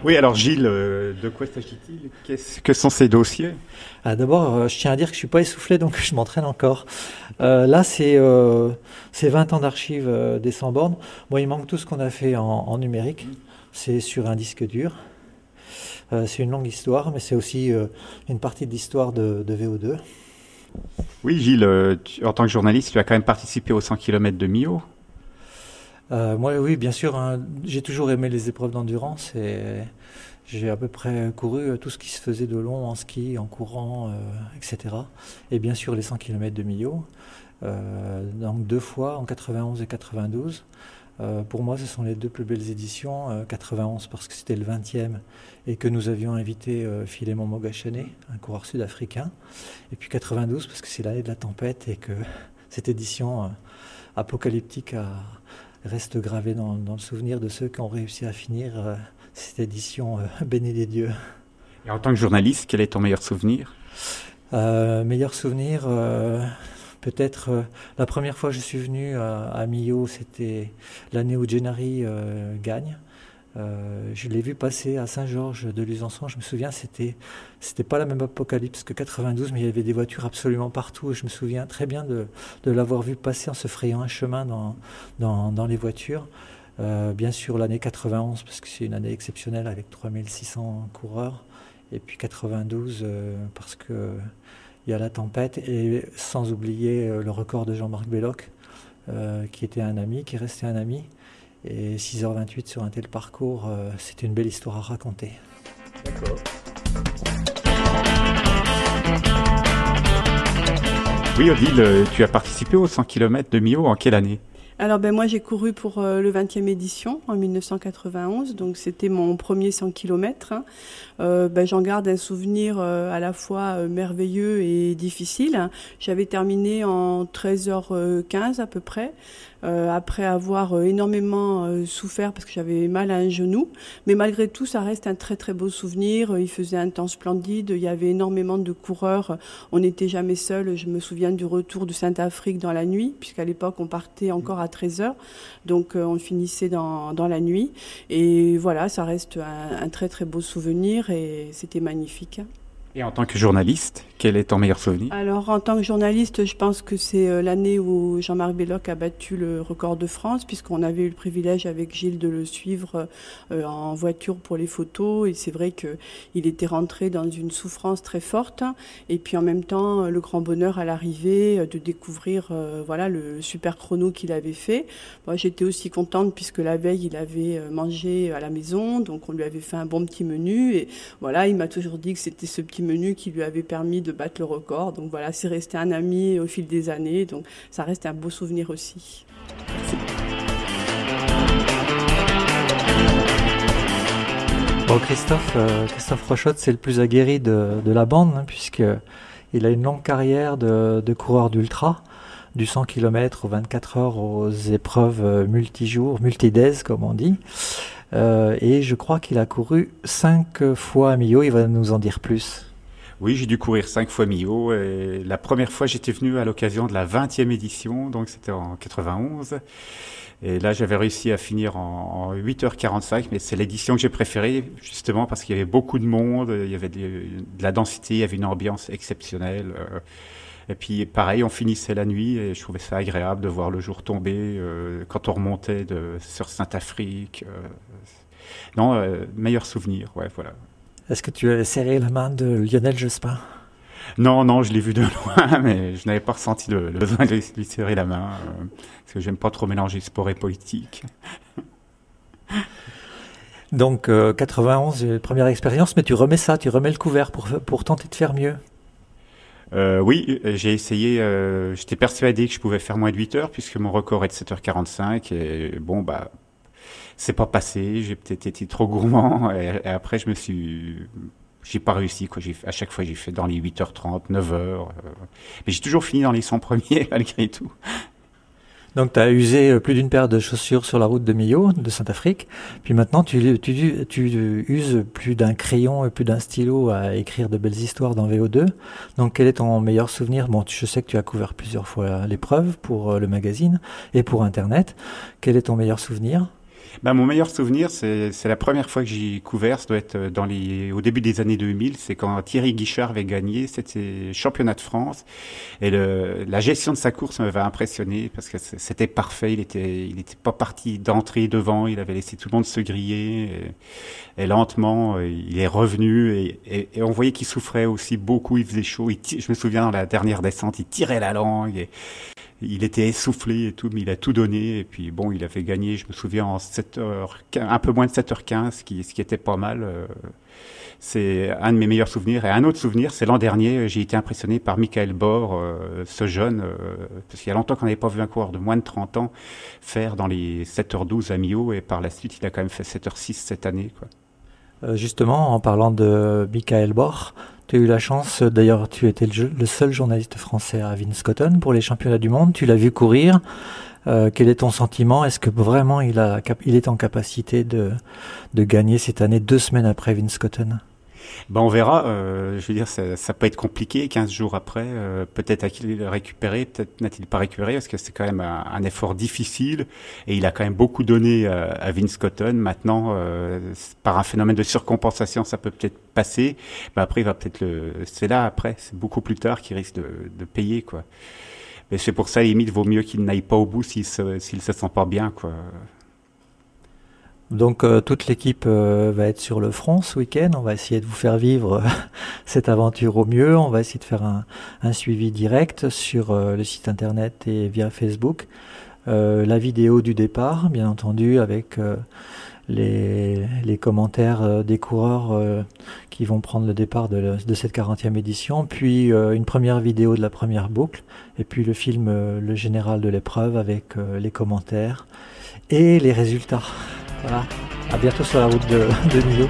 Oui, alors Gilles, de quoi s'agit-il? Que sont ces dossiers? D'abord, je tiens à dire que je suis pas essoufflé, donc je m'entraîne encore. Là, c'est 20 ans d'archives des 100 bornes. Moi, il manque tout ce qu'on a fait en numérique. C'est sur un disque dur. C'est une longue histoire, mais c'est aussi une partie de l'histoire de VO2. Oui, Gilles, en tant que journaliste, tu as quand même participé aux 100 km de Millau. Moi, oui, bien sûr, hein, j'ai toujours aimé les épreuves d'endurance et j'ai à peu près couru tout ce qui se faisait de long en ski, en courant, etc. Et bien sûr, les 100 km de Millau. Donc 2 fois, en 91 et 92. Pour moi, ce sont les 2 plus belles éditions. 91 parce que c'était le 20e et que nous avions invité Philémon Mogachane, un coureur sud-africain. Et puis 92 parce que c'est l'année de la tempête et que cette édition apocalyptique reste gravée dans le souvenir de ceux qui ont réussi à finir cette édition bénie des dieux. Et en tant que journaliste, quel est ton meilleur souvenir? Meilleur souvenir, peut-être la première fois que je suis venu à Millau, c'était l'année où Gennari gagne. Je l'ai vu passer à Saint-Georges de Luzançon. Je me souviens, c'était pas la même apocalypse que 92, mais il y avait des voitures absolument partout. Et je me souviens très bien de l'avoir vu passer en se frayant un chemin dans les voitures. Bien sûr, l'année 91, parce que c'est une année exceptionnelle avec 3600 coureurs. Et puis 92, parce que il y a la tempête, et sans oublier le record de Jean-Marc Belloc, qui était un ami, qui restait un ami. Et 6h28 sur un tel parcours, c'était une belle histoire à raconter. D'accord. Oui, Odile, tu as participé aux 100 km de Millau en quelle année? Alors moi j'ai couru pour le 20e édition en 1991, donc c'était mon premier 100 km. J'en garde un souvenir à la fois merveilleux et difficile. J'avais terminé en 13h15 à peu près, après avoir énormément souffert parce que j'avais mal à un genou. Mais malgré tout, ça reste un très très beau souvenir. Il faisait un temps splendide, il y avait énormément de coureurs. On n'était jamais seul. Je me souviens du retour de Saint-Afrique dans la nuit, puisqu'à l'époque on partait encore à 13h. Donc on finissait dans la nuit. Et voilà, ça reste un très très beau souvenir et c'était magnifique. Et en tant que journaliste, quel est ton meilleur souvenir? Alors, en tant que journaliste, je pense que c'est l'année où Jean-Marc Belloc a battu le record de France, puisqu'on avait eu le privilège avec Gilles de le suivre en voiture pour les photos. Et c'est vrai qu'il était rentré dans une souffrance très forte. Et puis en même temps, le grand bonheur à l'arrivée de découvrir le super chrono qu'il avait fait. Moi, j'étais aussi contente puisque la veille, il avait mangé à la maison. Donc, on lui avait fait un bon petit menu. Et voilà, il m'a toujours dit que c'était ce petit menu qui lui avait permis de battre le record. Donc voilà, c'est resté un ami au fil des années. Donc ça reste un beau souvenir aussi. Bon, Christophe Rochotte, c'est le plus aguerri de la bande, hein, puisqu'il a une longue carrière de coureur d'ultra, du 100 km aux 24 heures, aux épreuves multijours, multidays comme on dit. Et je crois qu'il a couru 5 fois à Millau, il va nous en dire plus. Oui, j'ai dû courir 5 fois Millau. Et la première fois, j'étais venu à l'occasion de la 20e édition, donc c'était en 91. Et là, j'avais réussi à finir en 8h45, mais c'est l'édition que j'ai préférée, justement parce qu'il y avait beaucoup de monde, il y avait de la densité, il y avait une ambiance exceptionnelle. Et puis, pareil, on finissait la nuit et je trouvais ça agréable de voir le jour tomber quand on remontait sur Saint-Afrique. Meilleur souvenir, ouais, voilà. Est-ce que tu as serré la main de Lionel Jospin? Non, je l'ai vu de loin, mais je n'avais pas ressenti le besoin de lui serrer la main, parce que j'aime pas trop mélanger sport et politique. Donc 91, première expérience, mais tu remets le couvert pour tenter de faire mieux. Oui, j'ai essayé, j'étais persuadé que je pouvais faire moins de 8 heures, puisque mon record est de 7h45, et bon, c'est pas passé, j'ai peut-être été trop gourmand, et après j'ai pas réussi, quoi. À chaque fois, j'ai fait dans les 8h30, 9h, mais j'ai toujours fini dans les 100 premiers, malgré tout. Donc tu as usé plus d'une paire de chaussures sur la route de Millau, de Saint-Afrique, puis maintenant tu uses plus d'un crayon et plus d'un stylo à écrire de belles histoires dans VO2. Donc quel est ton meilleur souvenir? Bon, je sais que tu as couvert plusieurs fois l'épreuve pour le magazine et pour Internet. Quel est ton meilleur souvenir? Bah, mon meilleur souvenir, c'est la première fois que j'ai couvert, ça doit être au début des années 2000, c'est quand Thierry Guichard avait gagné, c'était championnat de France, et la gestion de sa course m'avait impressionné, parce que c'était parfait, il était pas parti d'entrée devant, il avait laissé tout le monde se griller, et lentement, il est revenu, et on voyait qu'il souffrait aussi beaucoup, il faisait chaud, je me souviens dans la dernière descente, il tirait la langue, il était essoufflé et tout, mais il a tout donné. Et puis bon, il avait gagné, je me souviens, en 7h, un peu moins de 7h15, ce qui était pas mal. C'est un de mes meilleurs souvenirs. Et un autre souvenir, c'est l'an dernier, j'ai été impressionné par Michael Bor, ce jeune, parce qu'il y a longtemps qu'on n'avait pas vu un coureur de moins de 30 ans faire dans les 7h12 à Millau. Et par la suite, il a quand même fait 7h06 cette année, quoi. Justement, en parlant de Michael Bor, tu as eu la chance, d'ailleurs tu étais le seul journaliste français à Winschoten pour les championnats du monde, tu l'as vu courir, quel est ton sentiment? Est-ce que vraiment il est en capacité de gagner cette année 2 semaines après Winschoten? Ben on verra, je veux dire, ça peut être compliqué, 15 jours après, peut-être a-t-il récupéré, peut-être n'a-t-il pas récupéré, parce que c'est quand même un effort difficile, et il a quand même beaucoup donné à Winschoten. Maintenant, par un phénomène de surcompensation, ça peut peut-être passer, mais après, il va peut-être c'est là, après, c'est beaucoup plus tard qu'il risque de payer, quoi. Mais c'est pour ça, limite, vaut mieux qu'il n'aille pas au bout s'il se sent pas bien, quoi. Donc toute l'équipe va être sur le front ce week-end. On va essayer de vous faire vivre cette aventure au mieux. On va essayer de faire un suivi direct sur le site internet et via Facebook. La vidéo du départ, bien entendu, avec les commentaires des coureurs qui vont prendre le départ de cette 40e édition, puis une première vidéo de la première boucle, et puis le film Le Général de l'épreuve avec les commentaires et les résultats. Voilà, à bientôt sur la route de Millau.